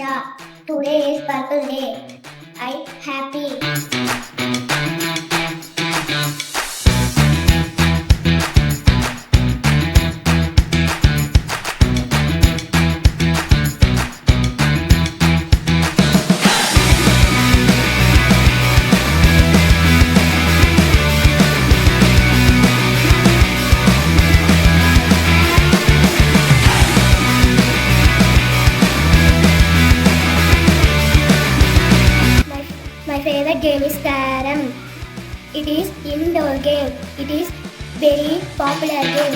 Harsha. Today is Purple Day. I happy. My favorite game is Carom. It is indoor game. It is very popular game.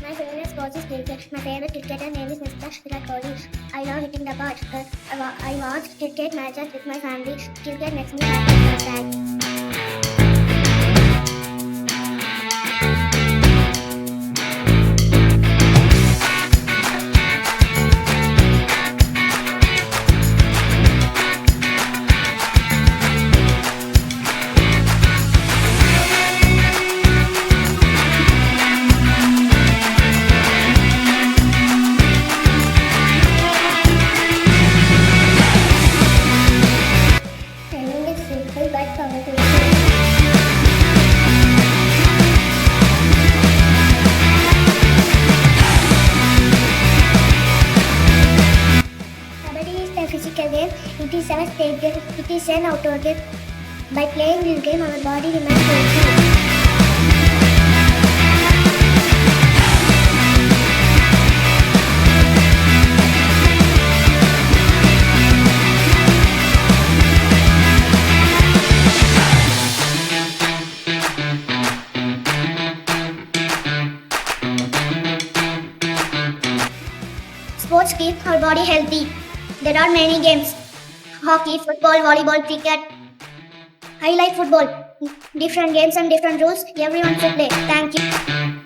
My favorite sport is cricket. My favorite cricketer name is Mr. Virat Kohli. I love hitting the ball. I watch cricket matches with my family. Cricket makes me happy and sad. Swimming is simple but powerful. Kabaddi is a physical game. It is a state game. It is an outdoor game. By playing this game, our body remains healthy. Sports keep our body healthy. There are many games: hockey, football, volleyball, cricket. I like football. Different games and different rules. Everyone should play. Thank you.